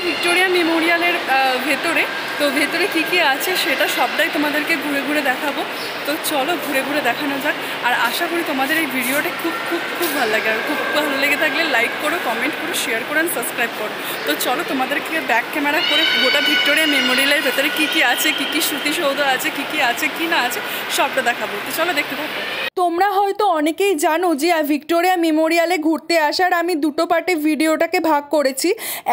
Victoria মেমোরিয়ালের ভেতরে। তো ভেতরে কী কী আছে সেটা সবটাই তোমাদেরকে ঘুরে ঘুরে দেখাবো। তো চলো ঘুরে ঘুরে দেখানো যাক। আর আশা করি তোমাদের এই ভিডিওটা খুব খুব খুব ভালো লাগে। আর খুব ভালো লেগে থাকলে লাইক করো, কমেন্ট করো, শেয়ার করো, সাবস্ক্রাইব করো। তো চলো তোমাদেরকে ব্যাক ক্যামেরা করে গোটা ভিক্টোরিয়া মেমোরিয়ালের ভেতরে কী কী আছে, কী কী স্মৃতিসৌধ আছে, কী কী আছে কী না আছে সবটা দেখাবো। তো চলো দেখতে থাকো। তোমরা হয়তো অনেকেই জানো যে ভিক্টোরিয়া মেমোরিয়ালে ঘুরতে আসার আমি দুটো পার্টে ভিডিওটাকে ভাগ করেছি।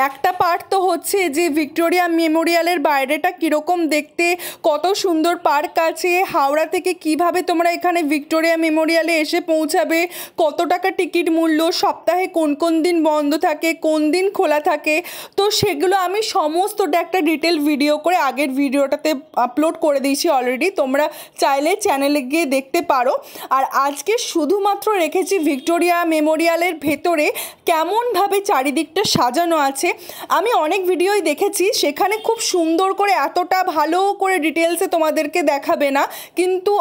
একটা পার্ট তো হচ্ছে যে ভিক্টোরিয়া মেমোরিয়ালের বাইরেটা কীরকম দেখতে, কত সুন্দর পার্ক আছে, হাওড়া থেকে কিভাবে তোমরা এখানে ভিক্টোরিয়া মেমোরিয়ালে এসে পৌঁছাবে, কত টাকা টিকিট মূল্য, সপ্তাহে কোন কোন দিন বন্ধ থাকে, কোন দিন খোলা থাকে। তো সেগুলো আমি সমস্তটা একটা ডিটেল ভিডিও করে আগের ভিডিওটাতে আপলোড করে দিয়েছি অলরেডি। তোমরা চাইলে চ্যানেলে গিয়ে দেখতে পারো। আর আজকে শুধুমাত্র রেখেছি ভিক্টোরিয়া মেমোরিয়ালের ভেতরে কেমনভাবে চারিদিকটা সাজানো আছে। আমি অনেক ভিডিওই দেখেছি, সেখানে খুব সুন্দর করে এতটা ভালো করে ডিটেলসে তোমাদেরকে দেখাবে না, কিন্তু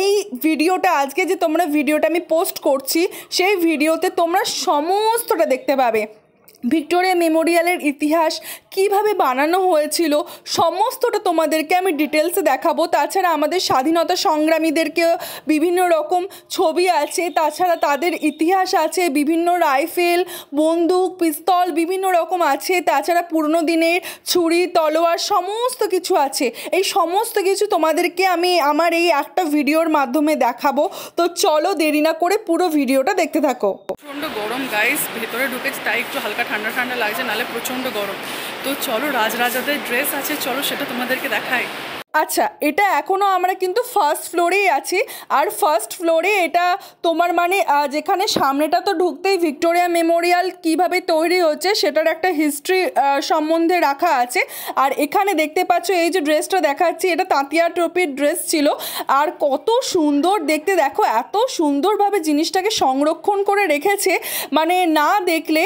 এই ভিডিওটা আজকে যে তোমরা ভিডিওটা আমি পোস্ট করছি সেই ভিডিওতে তোমরা সমস্তটা দেখতে পাবে। ভিক্টোরিয়া মেমোরিয়ালের ইতিহাস কিভাবে বানানো হয়েছিল সমস্তটা তোমাদেরকে আমি ডিটেলসে দেখাবো। তাছাড়া আমাদের স্বাধীনতা সংগ্রামীদেরকে বিভিন্ন রকম ছবি আছে, তাছাড়া তাদের ইতিহাস আছে, বিভিন্ন রাইফেল, বন্দুক, পিস্তল বিভিন্ন রকম আছে, তাছাড়া পুরনো দিনের ছুরি, তলোয়ার সমস্ত কিছু আছে। এই সমস্ত কিছু তোমাদেরকে আমি আমার এই একটা ভিডিওর মাধ্যমে দেখাবো। তো চলো দেরি না করে পুরো ভিডিওটা দেখতে থাকো। প্রচণ্ড গরম গাইস, ভেতরে ঢুকেছি তাই একটু হালকা ঠান্ডা ঠান্ডা লাগছে, নাহলে প্রচণ্ড গরম। তো চলো রাজরাজাদের ড্রেস আছে, চলো সেটা তোমাদেরকে দেখাই। আচ্ছা, এটা এখনও আমরা কিন্তু ফার্স্ট ফ্লোরেই আছি। আর ফার্স্ট ফ্লোরে এটা তোমার মানে যেখানে সামনেটা তো ঢুকতেই ভিক্টোরিয়া মেমোরিয়াল কিভাবে তৈরি হচ্ছে সেটার একটা হিস্ট্রি সম্বন্ধে রাখা আছে। আর এখানে দেখতে পাচ্ছ এই যে ড্রেসটা দেখাচ্ছি, এটা তাঁতিয়া টোপির ড্রেস ছিল। আর কত সুন্দর দেখতে, দেখো এত সুন্দরভাবে জিনিসটাকে সংরক্ষণ করে রেখেছে, মানে না দেখলে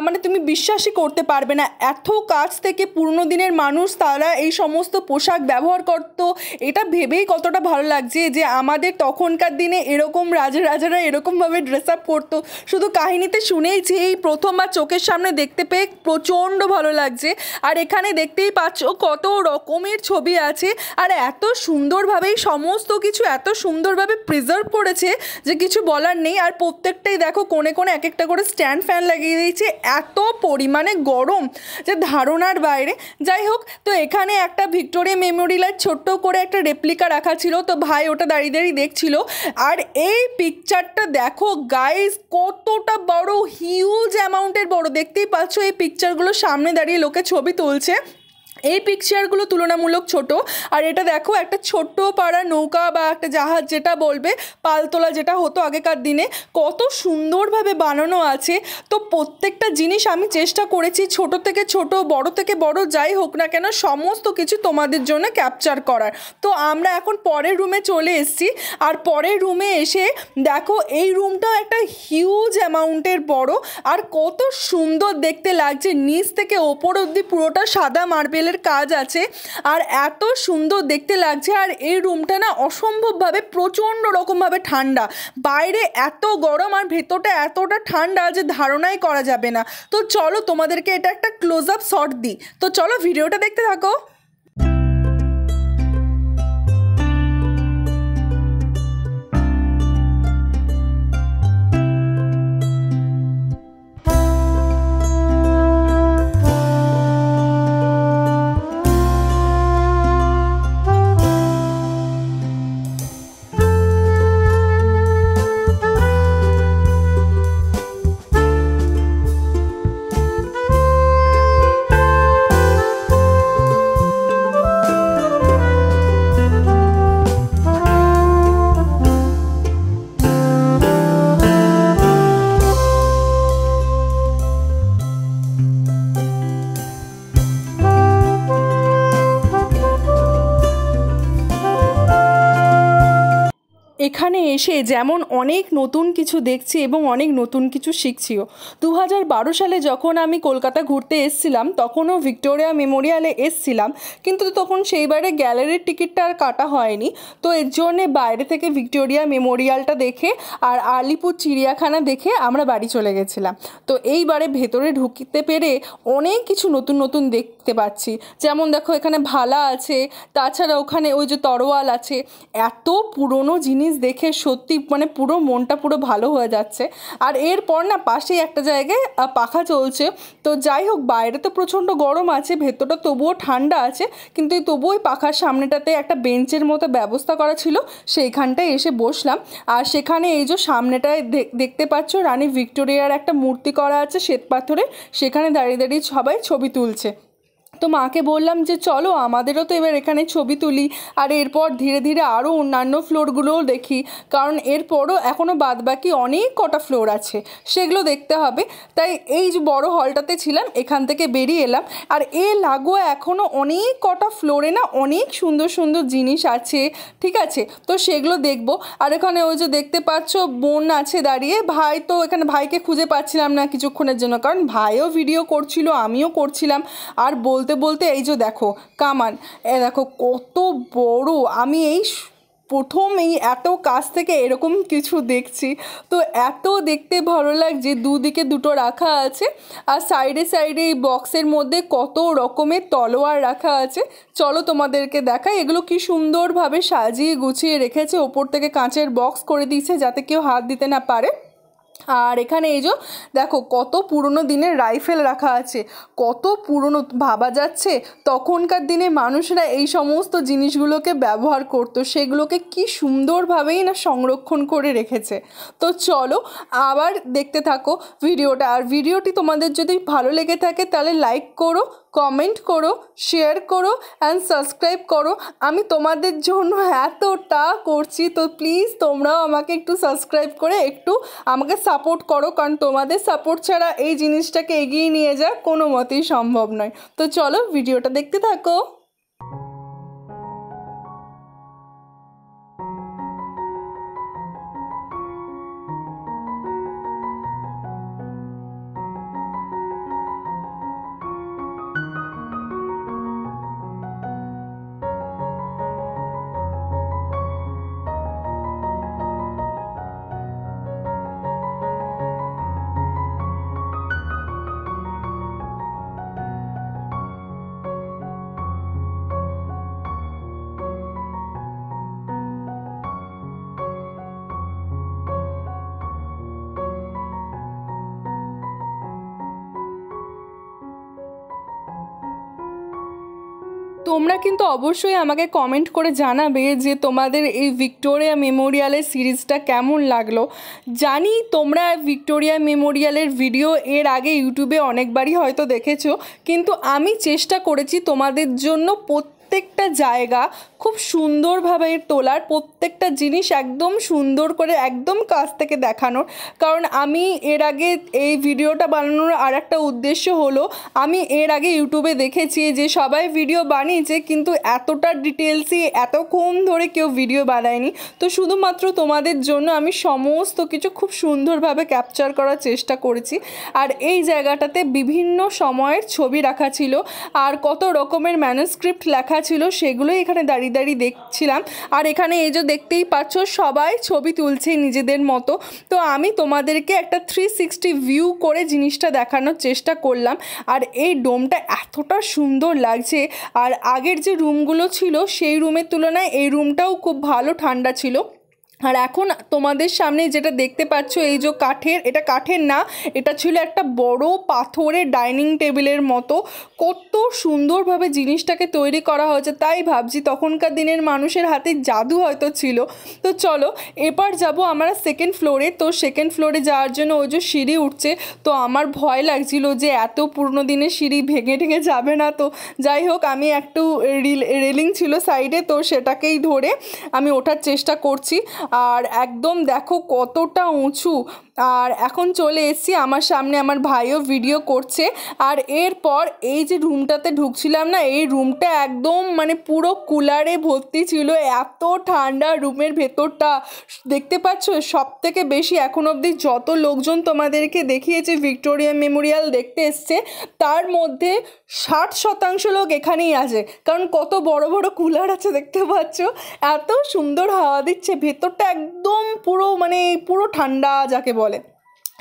মানে তুমি বিশ্বাসই করতে পারবে না। এত কাছ থেকে পুরনো দিনের মানুষ তারা এই সমস্ত পোশাক ব্যবহার করতো, এটা ভেবেই কতটা ভালো লাগছে যে আমাদের তখনকার দিনে এরকম রাজারা এরকমভাবে ড্রেস আপ করতো। শুধু কাহিনীতে শুনেইছি, এই প্রথমবার চোখের সামনে দেখতে পেয়ে প্রচণ্ড ভালো লাগছে। আর এখানে দেখতেই পাচ্ছ কত রকমের ছবি আছে, আর এত সুন্দরভাবেই সমস্ত কিছু এত সুন্দরভাবে প্রিজার্ভ করেছে যে কিছু বলার নেই। আর প্রত্যেকটাই দেখো কোণে কোণে এক একটা করে স্ট্যান্ড ফ্যান লাগিয়ে দিয়েছে, এত পরিমাণে গরম যে ধারণার বাইরে। যাই হোক, তো এখানে একটা ভিক্টোরিয়া মেমোরিয়ালের ছোট্ট করে একটা রেপ্লিকা রাখা ছিল, তো ভাই ওটা দাঁড়িয়ে দাঁড়িয়ে দেখছিল। আর এই পিকচারটা দেখো গাইস, কতটা বড়, হিউজ অ্যামাউন্টের বড়। দেখতেই পাচ্ছ এই পিকচারগুলো সামনে দাঁড়িয়ে লোকে ছবি তুলছে। এই পিকচারগুলো তুলনামূলক ছোট। আর এটা দেখো একটা ছোট্ট পাড়া নৌকা বা একটা জাহাজ যেটা বলবে, পালতোলা যেটা হতো আগেকার দিনে, কত সুন্দরভাবে বানানো আছে। তো প্রত্যেকটা জিনিস আমি চেষ্টা করেছি ছোট থেকে ছোট, বড় থেকে বড় যাই হোক না কেন সমস্ত কিছু তোমাদের জন্য ক্যাপচার করার। তো আমরা এখন পরের রুমে চলে এসেছি। আর পরের রুমে এসে দেখো এই রুমটাও একটা হিউজ অ্যামাউন্টের বড়, আর কত সুন্দর দেখতে লাগছে। নিচ থেকে ওপর অবধি পুরোটা সাদা মার্বেলের কাজ আছে, আর এত সুন্দর দেখতে লাগছে। আর এই রুমটা না অসম্ভবভাবে প্রচণ্ড রকমভাবে ঠান্ডা, বাইরে এত গরম আর ভেতরটা এতটা ঠান্ডা যে ধারণাই করা যাবে না। তো চলো তোমাদেরকে এটা একটা ক্লোজ আপ শট দিই। তো চলো ভিডিওটা দেখতে থাকো। এখানে এসে যেমন অনেক নতুন কিছু দেখছি এবং অনেক নতুন কিছু শিখছিও। 2012 সালে যখন আমি কলকাতা ঘুরতে এসেছিলাম তখনও ভিক্টোরিয়া মেমোরিয়ালে এসেছিলাম, কিন্তু তখন সেইবারে গ্যালারির টিকিটটা আর কাটা হয়নি। তো এর জন্যে বাইরে থেকে ভিক্টোরিয়া মেমোরিয়ালটা দেখে আর আলিপুর চিড়িয়াখানা দেখে আমরা বাড়ি চলে গেছিলাম। তো এইবারে ভেতরে ঢুকতে পেরে অনেক কিছু নতুন নতুন দেখতে পাচ্ছি। যেমন দেখো এখানে ভালা আছে, তাছাড়া ওখানে ওই যে তরোয়াল আছে। এত পুরনো জিনিস দেখে সত্যি মানে পুরো মনটা পুরো ভালো হয়ে যাচ্ছে। আর এরপর না পাশেই একটা জায়গায় পাখা চলছে। তো যাই হোক, বাইরে তো প্রচণ্ড গরম আছে, ভেতরটা তবুও ঠান্ডা আছে, কিন্তু তবুও ওই পাখার সামনেটাতে একটা বেঞ্চের মতো ব্যবস্থা করা ছিল, সেইখানটায় এসে বসলাম। আর সেখানে এই যে সামনেটায় দেখতে পাচ্ছ রানী ভিক্টোরিয়ার একটা মূর্তি করা আছে শ্বেত পাথরে, সেখানে দাঁড়িয়ে দাঁড়িয়ে সবাই ছবি তুলছে। তো মাকে বললাম যে চলো আমাদেরও তো এবার এখানে ছবি তুলি, আর এরপর ধীরে ধীরে আরও অন্যান্য ফ্লোরগুলোও দেখি, কারণ এরপরও এখনও বাদবাকি অনেক কটা ফ্লোর আছে, সেগুলো দেখতে হবে। তাই এই যে বড় হলটাতে ছিলাম, এখান থেকে বেরিয়ে এলাম। আর লাগোয়া এখনও অনেক কটা ফ্লোরে না অনেক সুন্দর সুন্দর জিনিস আছে, ঠিক আছে, তো সেগুলো দেখবো। আর এখানে ওই যে দেখতে পাচ্ছ বোন আছে দাঁড়িয়ে, ভাই তো এখানে ভাইকে খুঁজে পাচ্ছিলাম না কিছুক্ষণের জন্য, কারণ ভাইও ভিডিও করছিল আমিও করছিলাম। আর বলতে বলতে এই যে দেখো কামান, দেখো কত বড়, আমি এই প্রথম এই এত কাছ থেকে এরকম কিছু দেখছি। তো এত দেখতে ভালো লাগছে, দুদিকে দুটো রাখা আছে, আর সাইডে সাইডে এই বক্সের মধ্যে কত রকমের তলোয়ার রাখা আছে। চলো তোমাদেরকে দেখাই, এগুলো কি সুন্দরভাবে সাজিয়ে গুছিয়ে রেখেছে, ওপর থেকে কাঁচের বক্স করে দিয়েছে যাতে কেউ হাত দিতে না পারে। আর এখানে এই যে দেখো কত পুরনো দিনের রাইফেল রাখা আছে, কত পুরনো, ভাবা যাচ্ছে তখনকার দিনে মানুষরা এই সমস্ত জিনিসগুলোকে ব্যবহার করতো, সেগুলোকে কি সুন্দরভাবেই না সংরক্ষণ করে রেখেছে। তো চলো আবার দেখতে থাকো ভিডিওটা। আর ভিডিওটি তোমাদের যদি ভালো লেগে থাকে তাহলে লাইক করো, কমেন্ট করো, শেয়ার করো অ্যান্ড সাবস্ক্রাইব করো। আমি তোমাদের জন্য এতটা করছি, তো প্লিজ তোমরাও আমাকে একটু সাবস্ক্রাইব করে একটু আমাকে সাপোর্ট করো, কারণ তোমাদের সাপোর্ট ছাড়া এই জিনিসটাকে এগিয়ে নিয়ে যাওয়া কোনো মতেই সম্ভব নয়। তো চলো ভিডিওটা দেখতে থাকো। তোমরা কিন্তু অবশ্যই আমাকে কমেন্ট করে জানাবে যে তোমাদের এই ভিক্টোরিয়া মেমোরিয়ালের সিরিজটা কেমন লাগলো। জানি তোমরা ভিক্টোরিয়া মেমোরিয়ালের ভিডিও এর আগে ইউটিউবে অনেকবারই হয়তো দেখেছো, কিন্তু আমি চেষ্টা করেছি তোমাদের জন্য প্রত্যেকটা জায়গা খুব সুন্দরভাবে তোলার, প্রত্যেকটা জিনিস একদম সুন্দর করে একদম কাছ থেকে দেখানোর। কারণ আমি এর আগে এই ভিডিওটা বানানোর আর একটা উদ্দেশ্য হলো, আমি এর আগে ইউটিউবে দেখেছি যে সবাই ভিডিও বানিয়েছে কিন্তু এতটা ডিটেলসই এতক্ষণ ধরে কেউ ভিডিও বানায়নি। তো শুধুমাত্র তোমাদের জন্য আমি সমস্ত কিছু খুব সুন্দরভাবে ক্যাপচার করার চেষ্টা করেছি। আর এই জায়গাটাতে বিভিন্ন সময়ের ছবি রাখা ছিল, আর কত রকমের ম্যানুস্ক্রিপ্ট লেখা ছিল, সেগুলোই এখানে দাঁড়িয়ে দাঁড়িয়ে দেখছিলাম। আর এখানে এই যে দেখতেই পাচ্ছ সবাই ছবি তুলছে নিজেদের মতো। তো আমি তোমাদেরকে একটা 360 ভিউ করে জিনিসটা দেখানোর চেষ্টা করলাম। আর এই ডোমটা এতটা সুন্দর লাগছে, আর আগের যে রুমগুলো ছিল সেই রুমের তুলনায় এই রুমটাও খুব ভালো ঠান্ডা ছিল। আর এখন তোমাদের সামনে যেটা দেখতে পাচ্ছ এই যে কাঠের, এটা কাঠের না, এটা ছিল একটা বড় পাথরের ডাইনিং টেবিলের মতো। কত সুন্দরভাবে জিনিসটাকে তৈরি করা হয়েছে, তাই ভাবছি তখনকার দিনের মানুষের হাতে জাদু হয়তো ছিল। তো চলো এবার যাব আমরা সেকেন্ড ফ্লোরে। তো সেকেন্ড ফ্লোরে যাওয়ার জন্য ওই যে সিঁড়ি উঠছে, তো আমার ভয় লাগছিল যে এত পুরনো দিনের সিঁড়ি ভেঙে ঠেঙে যাবে না। তো যাই হোক আমি একটু রেলিং ছিল সাইডে, তো সেটাকেই ধরে আমি ওঠার চেষ্টা করছি। আর একদম দেখো কতটা উঁচু, আর এখন চলে এসেছি, আমার সামনে আমার ভাইও ভিডিও করছে। আর এরপর এই যে রুমটাতে ঢুকছিলাম না, এই রুমটা একদম মানে পুরো কুলারে ভর্তি ছিল, এত ঠান্ডা রুমের ভেতরটা। দেখতে পাচ্ছ সব থেকে বেশি এখন অবধি যত লোকজন তোমাদেরকে দেখিয়েছে ভিক্টোরিয়া মেমোরিয়াল দেখতে এসছে, তার মধ্যে 60% লোক এখানেই আছে, কারণ কত বড় বড় কুলার আছে দেখতে পাচ্ছ। এত সুন্দর হাওয়া দিচ্ছে, ভেতরটা একদম পুরো ঠান্ডা যাকে বলে।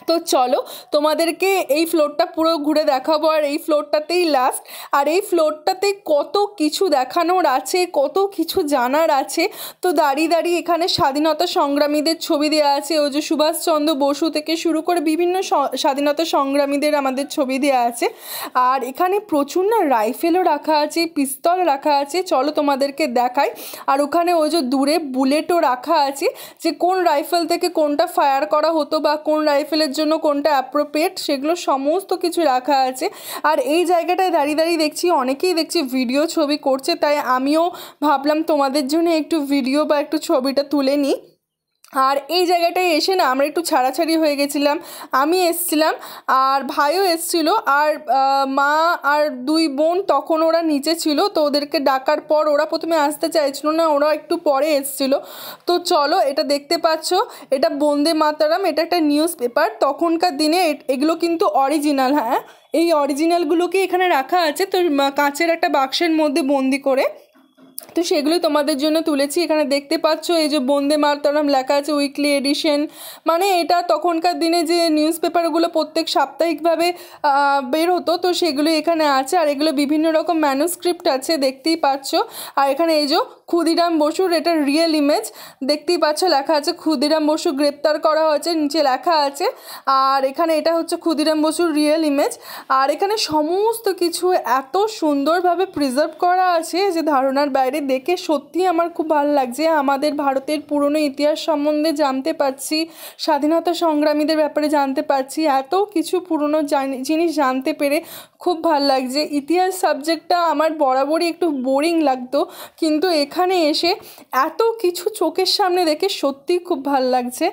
তো চলো তোমাদেরকে এই ফ্লোরটা পুরো ঘুরে দেখাবো, আর এই ফ্লোরটাতেই লাস্ট। আর এই ফ্লোরটাতে কত কিছু দেখানোর আছে, কত কিছু জানার আছে। তো দাঁড়িয়ে দাঁড়িয়ে এখানে স্বাধীনতা সংগ্রামীদের ছবি দেওয়া আছে, ওই যে সুভাষচন্দ্র বসু থেকে শুরু করে বিভিন্ন স্বাধীনতা সংগ্রামীদের আমাদের ছবি দেওয়া আছে। আর এখানে প্রচুর না রাইফেলও রাখা আছে, পিস্তল রাখা আছে, চলো তোমাদেরকে দেখাই। আর ওখানে ওই যে দূরে বুলেটও রাখা আছে, যে কোন রাইফেল থেকে কোনটা ফায়ার করা হতো বা কোন রাইফেলের জন্য কোনটা অ্যাপ্রোপ্রিয়েট, সেগুলো সমস্ত কিছু রাখা আছে। আর এই জায়গাটায় দাঁড়িয়ে দাঁড়িয়ে দেখছি অনেকেই ভিডিও ছবি করছে, তাই আমিও ভাবলাম তোমাদের জন্য একটু ভিডিও বা একটু ছবিটা তুলে নিই। আর এই জায়গাটায় এসে না আমরা একটু ছাড়াছাড়ি হয়ে গেছিলাম, আমি এসছিলাম আর ভাইও এসছিল, আর মা আর 2 বোন তখন ওরা নিচে ছিল। তো ওদেরকে ডাকার পর ওরা প্রথমে আসতে চাইছিল না, ওরা একটু পরে এসছিল। তো চলো, এটা দেখতে পাচ্ছ, এটা বন্দে মাতারাম, এটা একটা নিউজ পেপার। তখনকার দিনে এগুলো কিন্তু অরিজিনাল, হ্যাঁ এই অরিজিনালগুলোকে এখানে রাখা আছে, তো কাঁচের একটা বাক্সের মধ্যে বন্দি করে। তো সেগুলো তোমাদের জন্য তুলেছি। এখানে দেখতে পাচ্ছ এই যে বন্দে মাতরম লেখা আছে, উইকলি এডিশন, মানে এটা তখনকার দিনে যে নিউজ পেপারগুলো প্রত্যেক সাপ্তাহিকভাবে বের হতো, তো সেগুলো এখানে আছে। আর এগুলো বিভিন্ন রকম ম্যানুস্ক্রিপ্ট আছে, দেখতেই পাচ্ছ। আর এখানে এই যে ক্ষুদিরাম বসুর এটা রিয়েল ইমেজ, দেখতেই পাচ্ছ লেখা আছে ক্ষুদিরাম বসু গ্রেপ্তার করা হয়েছে, নিচে লেখা আছে। আর এখানে এটা হচ্ছে ক্ষুদিরাম বসুর রিয়েল ইমেজ। আর এখানে সমস্ত কিছু এত সুন্দরভাবে প্রিজার্ভ করা আছে যে ধারণার বাইরে। দেখে সত্যি আমার খুব ভালো লাগছে, আমাদের ভারতের পুরনো ইতিহাস সম্বন্ধে জানতে পারছি, স্বাধীনতা সংগ্রামীদের ব্যাপারে জানতে পারছি, এত কিছু পুরনো জিনিস জানতে পেরে খুব ভালো লাগছে। ইতিহাস সাবজেক্টটা আমার বরাবরই একটু বোরিং লাগতো, কিন্তু এখানে এসে এত কিছু চোখের সামনে দেখে সত্যি খুব ভালো লাগছে।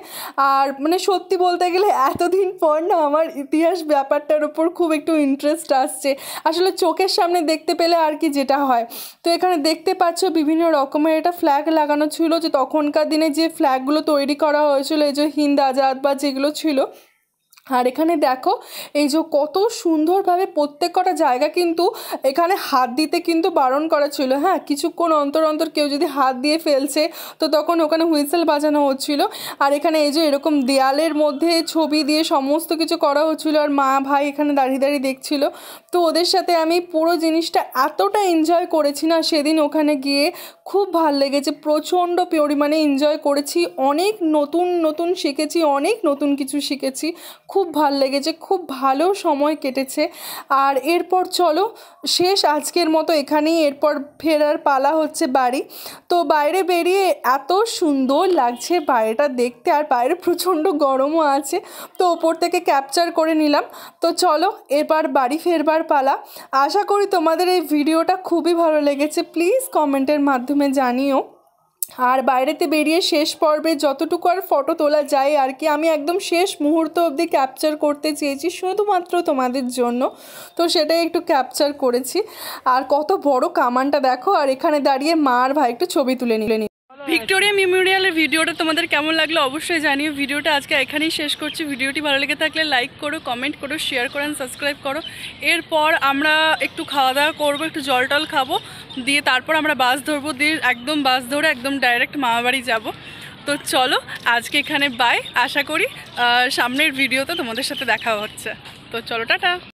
আর মানে সত্যি বলতে গেলে এতদিন পর না আমার ইতিহাস ব্যাপারটার উপর খুব একটু ইন্টারেস্ট আসছে, আসলে চোখের সামনে দেখতে পেলে আর কি যেটা হয়। তো এখানে দেখতে পাচ্ছ বিভিন্ন রকমের এটা ফ্ল্যাগ লাগানো ছিল, যে তখনকার দিনে যে ফ্ল্যাগগুলো তৈরি করা হয়েছিল, এই যে হিন্দ আজাদ বা যেগুলো ছিল। আর এখানে দেখো এই যে কত সুন্দরভাবে প্রত্যেক কটা জায়গা কিন্তু এখানে হাত দিতে কিন্তু বারণ করা ছিল, হ্যাঁ কিছুক্ষণ অন্তর অন্তর কেউ যদি হাত দিয়ে ফেলছে তো তখন ওখানে হুইসেল বাজানো হচ্ছিল। আর এখানে এই যে এরকম দেয়ালের মধ্যে ছবি দিয়ে সমস্ত কিছু করা হচ্ছিল, আর মা ভাই এখানে দাঁড়িয়ে দাঁড়িয়ে দেখছিল। তো ওদের সাথে আমি পুরো জিনিসটা এতটা এনজয় করেছি না সেদিন ওখানে গিয়ে, খুব ভাল লেগেছে, প্রচণ্ড পরিমাণে এনজয় করেছি, অনেক নতুন নতুন শিখেছি, অনেক নতুন কিছু শিখেছি, খুব ভাল লেগেছে, খুব ভালো সময় কেটেছে। আর এরপর চলো শেষ আজকের মতো এখানেই, এরপর ফেরার পালা হচ্ছে বাড়ি। তো বাইরে বেরিয়ে এত সুন্দর লাগছে বাইরেটা দেখতে, আর বাইরে প্রচণ্ড গরমও আছে, তো ওপর থেকে ক্যাপচার করে নিলাম। তো চলো এবার বাড়ি ফেরবার পালা। আশা করি তোমাদের এই ভিডিওটা খুবই ভালো লেগেছে, প্লিজ কমেন্টের মাধ্যমে জানিও। আর বাইরেতে বেরিয়ে শেষ পর্বে যতটুকু আর ফটো তোলা যায় আর কি, আমি একদম শেষ মুহূর্ত অবধি ক্যাপচার করতে চেয়েছি শুধুমাত্র তোমাদের জন্য, তো সেটাই একটু ক্যাপচার করেছি। আর কত বড় কামানটা দেখো, আর এখানে দাঁড়িয়ে মা আর ভাই একটু ছবি তুলে নিলেন। ভিক্টোরিয়া মেমোরিয়ালের ভিডিওটা তোমাদের কেমন লাগলো অবশ্যই জানিও। ভিডিওটা আজকে এখানেই শেষ করছি। ভিডিওটি ভালো লেগে থাকলে লাইক করো, কমেন্ট করো, শেয়ার করো, সাবস্ক্রাইব করো। এরপর আমরা একটু খাওয়া দাওয়া করবো, একটু জল টল খাবো, দিয়ে তারপর আমরা বাস ধরবো, দিয়ে একদম বাস ধরে একদম ডাইরেক্ট মামাবাড়ি যাব। তো চলো আজকে এখানে বাই, আশা করি সামনের ভিডিওতে তোমাদের সাথে দেখা হচ্ছে। তো চলো টাটা।